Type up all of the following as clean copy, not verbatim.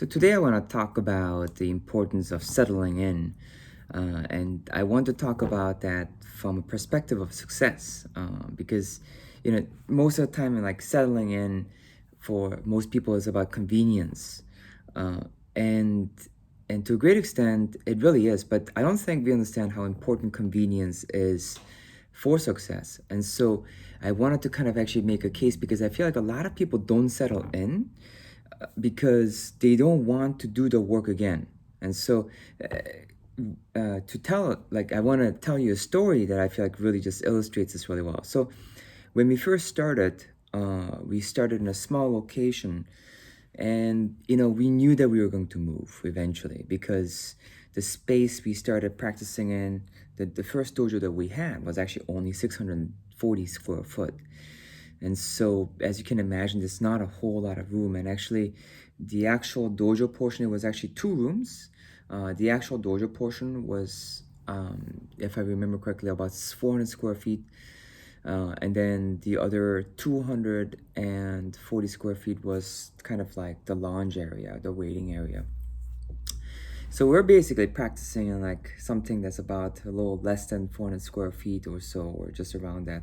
So today I want to talk about the importance of settling in, and I want to talk about that from a perspective of success, because most of the time, like settling in, for most people is about convenience, uh, and and to a great extent it really is. But I don't think we understand how important convenience is for success, and so I wanted to kind of actually make a case because I feel like a lot of people don't settle in because they don't want to do the work again. And so, to tell, like, I want to tell you a story that I feel like really just illustrates this really well. So, when we first started, we started in a small location, and we knew that we were going to move eventually because the space we started practicing in, the first dojo that we had was actually only 640 square foot. And so, as you can imagine, there's not a whole lot of room. And actually, the actual dojo portion, it was actually two rooms. The actual dojo portion was, if I remember correctly, about 400 square feet. And then the other 240 square feet was kind of like the lounge area, the waiting area. So we're basically practicing in like something that's about a little less than 400 square feet or so, or just around that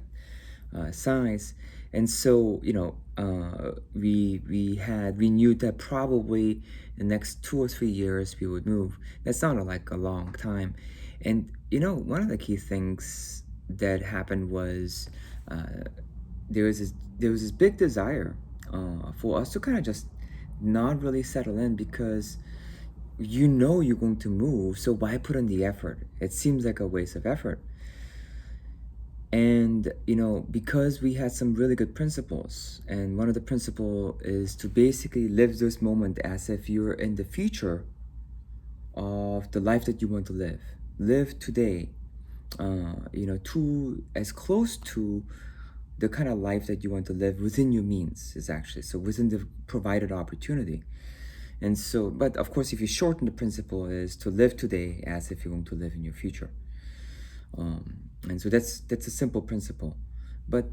size. And so we knew that probably the next 2 or 3 years we would move. That sounded like a long time. And one of the key things that happened was uh, there was this big desire for us to kind of just not really settle in because you're going to move, so why put in the effort? It seems like a waste of effort. And because we had some really good principles, and one of the principle is to basically live this moment as if you're in the future of the life that you want to live today, to as close to the kind of life that you want to live within your means is actually, so within the provided opportunity. And so, but of course, if you shorten the principle, is to live today as if you're going to live in your future. And so that's a simple principle. But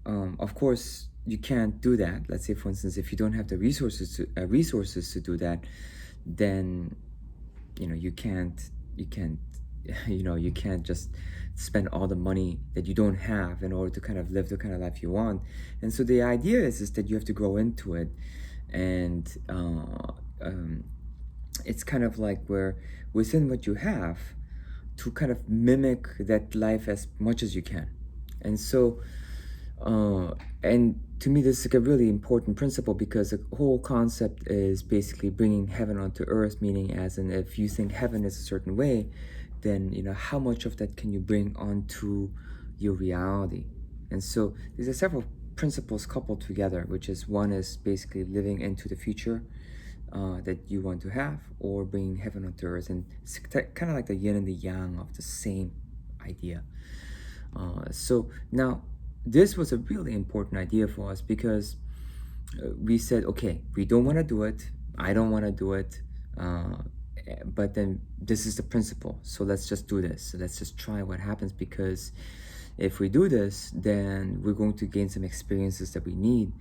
of course, you can't do that. Let's say, for instance, if you don't have the resources to do that, then you can't you can't just spend all the money that you don't have in order to kind of live the kind of life you want. And so the idea is that you have to grow into it. And it's kind of like where within what you have, to kind of mimic that life as much as you can. And so, and to me, this is like a really important principle because the whole concept is basically bringing heaven onto earth, meaning as in, if you think heaven is a certain way, then how much of that can you bring onto your reality? And so these are several principles coupled together, which is, one is basically living into the future that you want to have, or bringing heaven onto earth. And it's kind of like the yin and the yang of the same idea. So now, this was a really important idea for us because we said, okay, we don't want to do it. I don't want to do it. But then this is the principle. So let's just do this. So let's just try what happens, because if we do this, then we're going to gain some experiences that we need.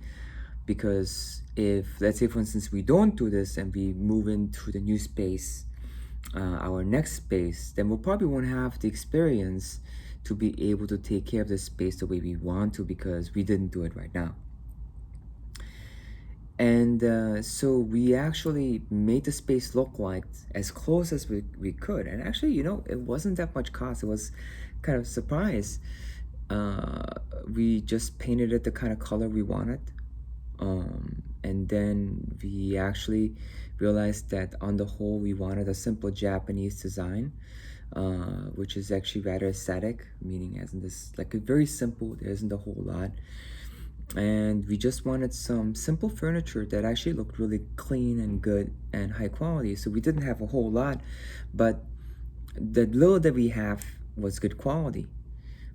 Because if, let's say, for instance, we don't do this and we move into the new space, our next space, then we'll probably won't have the experience to be able to take care of the space the way we want to, because we didn't do it right now. And so we actually made the space look like as close as we could. And actually, it wasn't that much cost. It was kind of a surprise. We just painted it the kind of color we wanted. And then we actually realized that on the whole, we wanted a simple Japanese design, which is actually rather aesthetic, meaning as in this, like a very simple, there isn't a whole lot. And we just wanted some simple furniture that actually looked really clean and good and high quality. So we didn't have a whole lot, but the little that we have was good quality.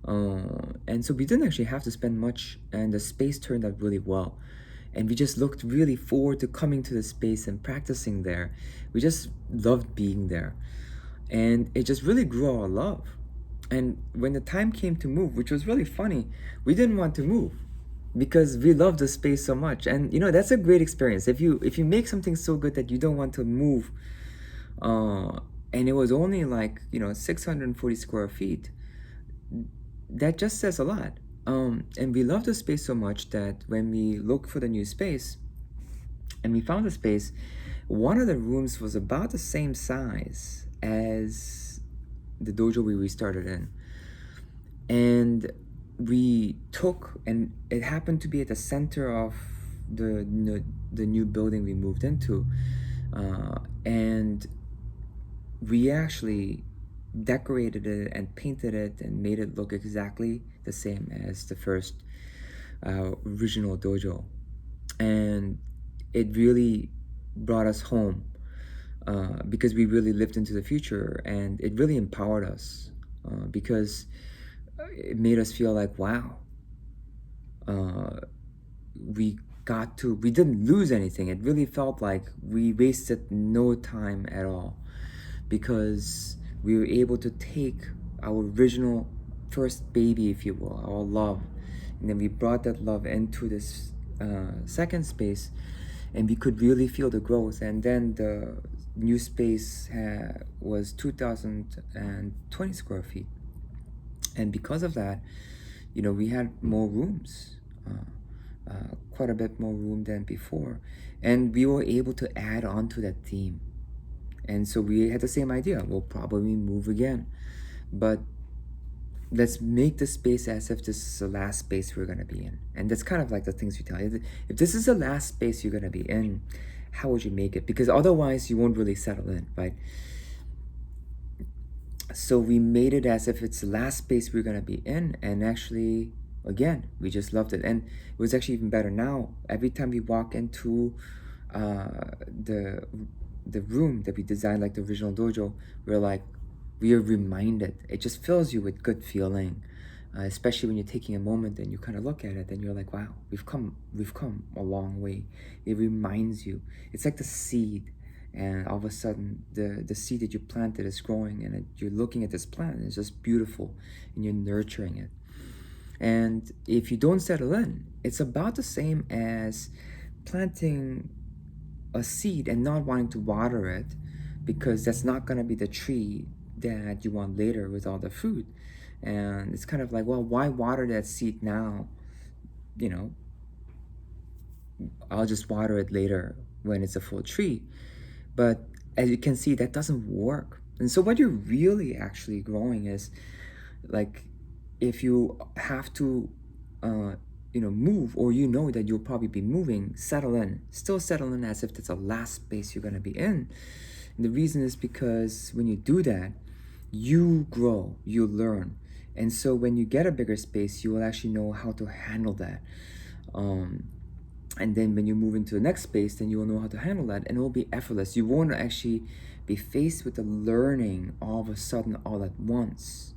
And so we didn't actually have to spend much, and the space turned out really well. And we just looked really forward to coming to the space and practicing there. We just loved being there. And it just really grew our love. And when the time came to move, which was really funny, we didn't want to move. because we love the space so much. And that's a great experience. If you make something so good that you don't want to move, uh and it was only like 640 square feet, that just says a lot. And we love the space so much that when we looked for the new space and we found the space, one of the rooms was about the same size as the dojo we restarted in. And we took, and it happened to be at the center of the new building we moved into. And we actually decorated it and painted it and made it look exactly the same as the first original dojo. And it really brought us home, because we really lived into the future, and it really empowered us, because it made us feel like, wow, uh, we didn't lose anything. It really felt like we wasted no time at all, because we were able to take our original first baby, if you will, our love, and then we brought that love into this second space, and we could really feel the growth. And then the new space was 2,020 square feet, and because of that, we had more rooms, quite a bit more room than before, and we were able to add on to that theme. And so we had the same idea. We'll probably move again, but let's make the space as if this is the last space we're going to be in. And that's kind of like the things we tell you. If this is the last space you're going to be in, how would you make it? Because otherwise you won't really settle in, right? So we made it as if it's the last space we're going to be in. And actually, again, we just loved it. And it was actually even better now. Every time we walk into the room that we designed, like the original dojo, we're like, we are reminded. It just fills you with good feeling, especially when you're taking a moment and you kind of look at it and you're like, wow, we've come a long way. It reminds you. It's like the seed, and all of a sudden the seed that you planted is growing, and you're looking at this plant and it's just beautiful, and you're nurturing it. And if you don't settle in, it's about the same as planting a seed and not wanting to water it, because that's not going to be the tree that you want later with all the fruit. And it's kind of like, well, why water that seed now? you know I'll just water it later when it's a full tree. But as you can see, that doesn't work. And so what you're really actually growing is, like, if you have to move, or that you'll probably be moving, still settle in as if that's the last space you're going to be in. And the reason is because when you do that, you grow, you learn. And so when you get a bigger space, you will actually know how to handle that. And then when you move into the next space, then you will know how to handle that, and it will be effortless. You won't actually be faced with the learning all of a sudden all at once.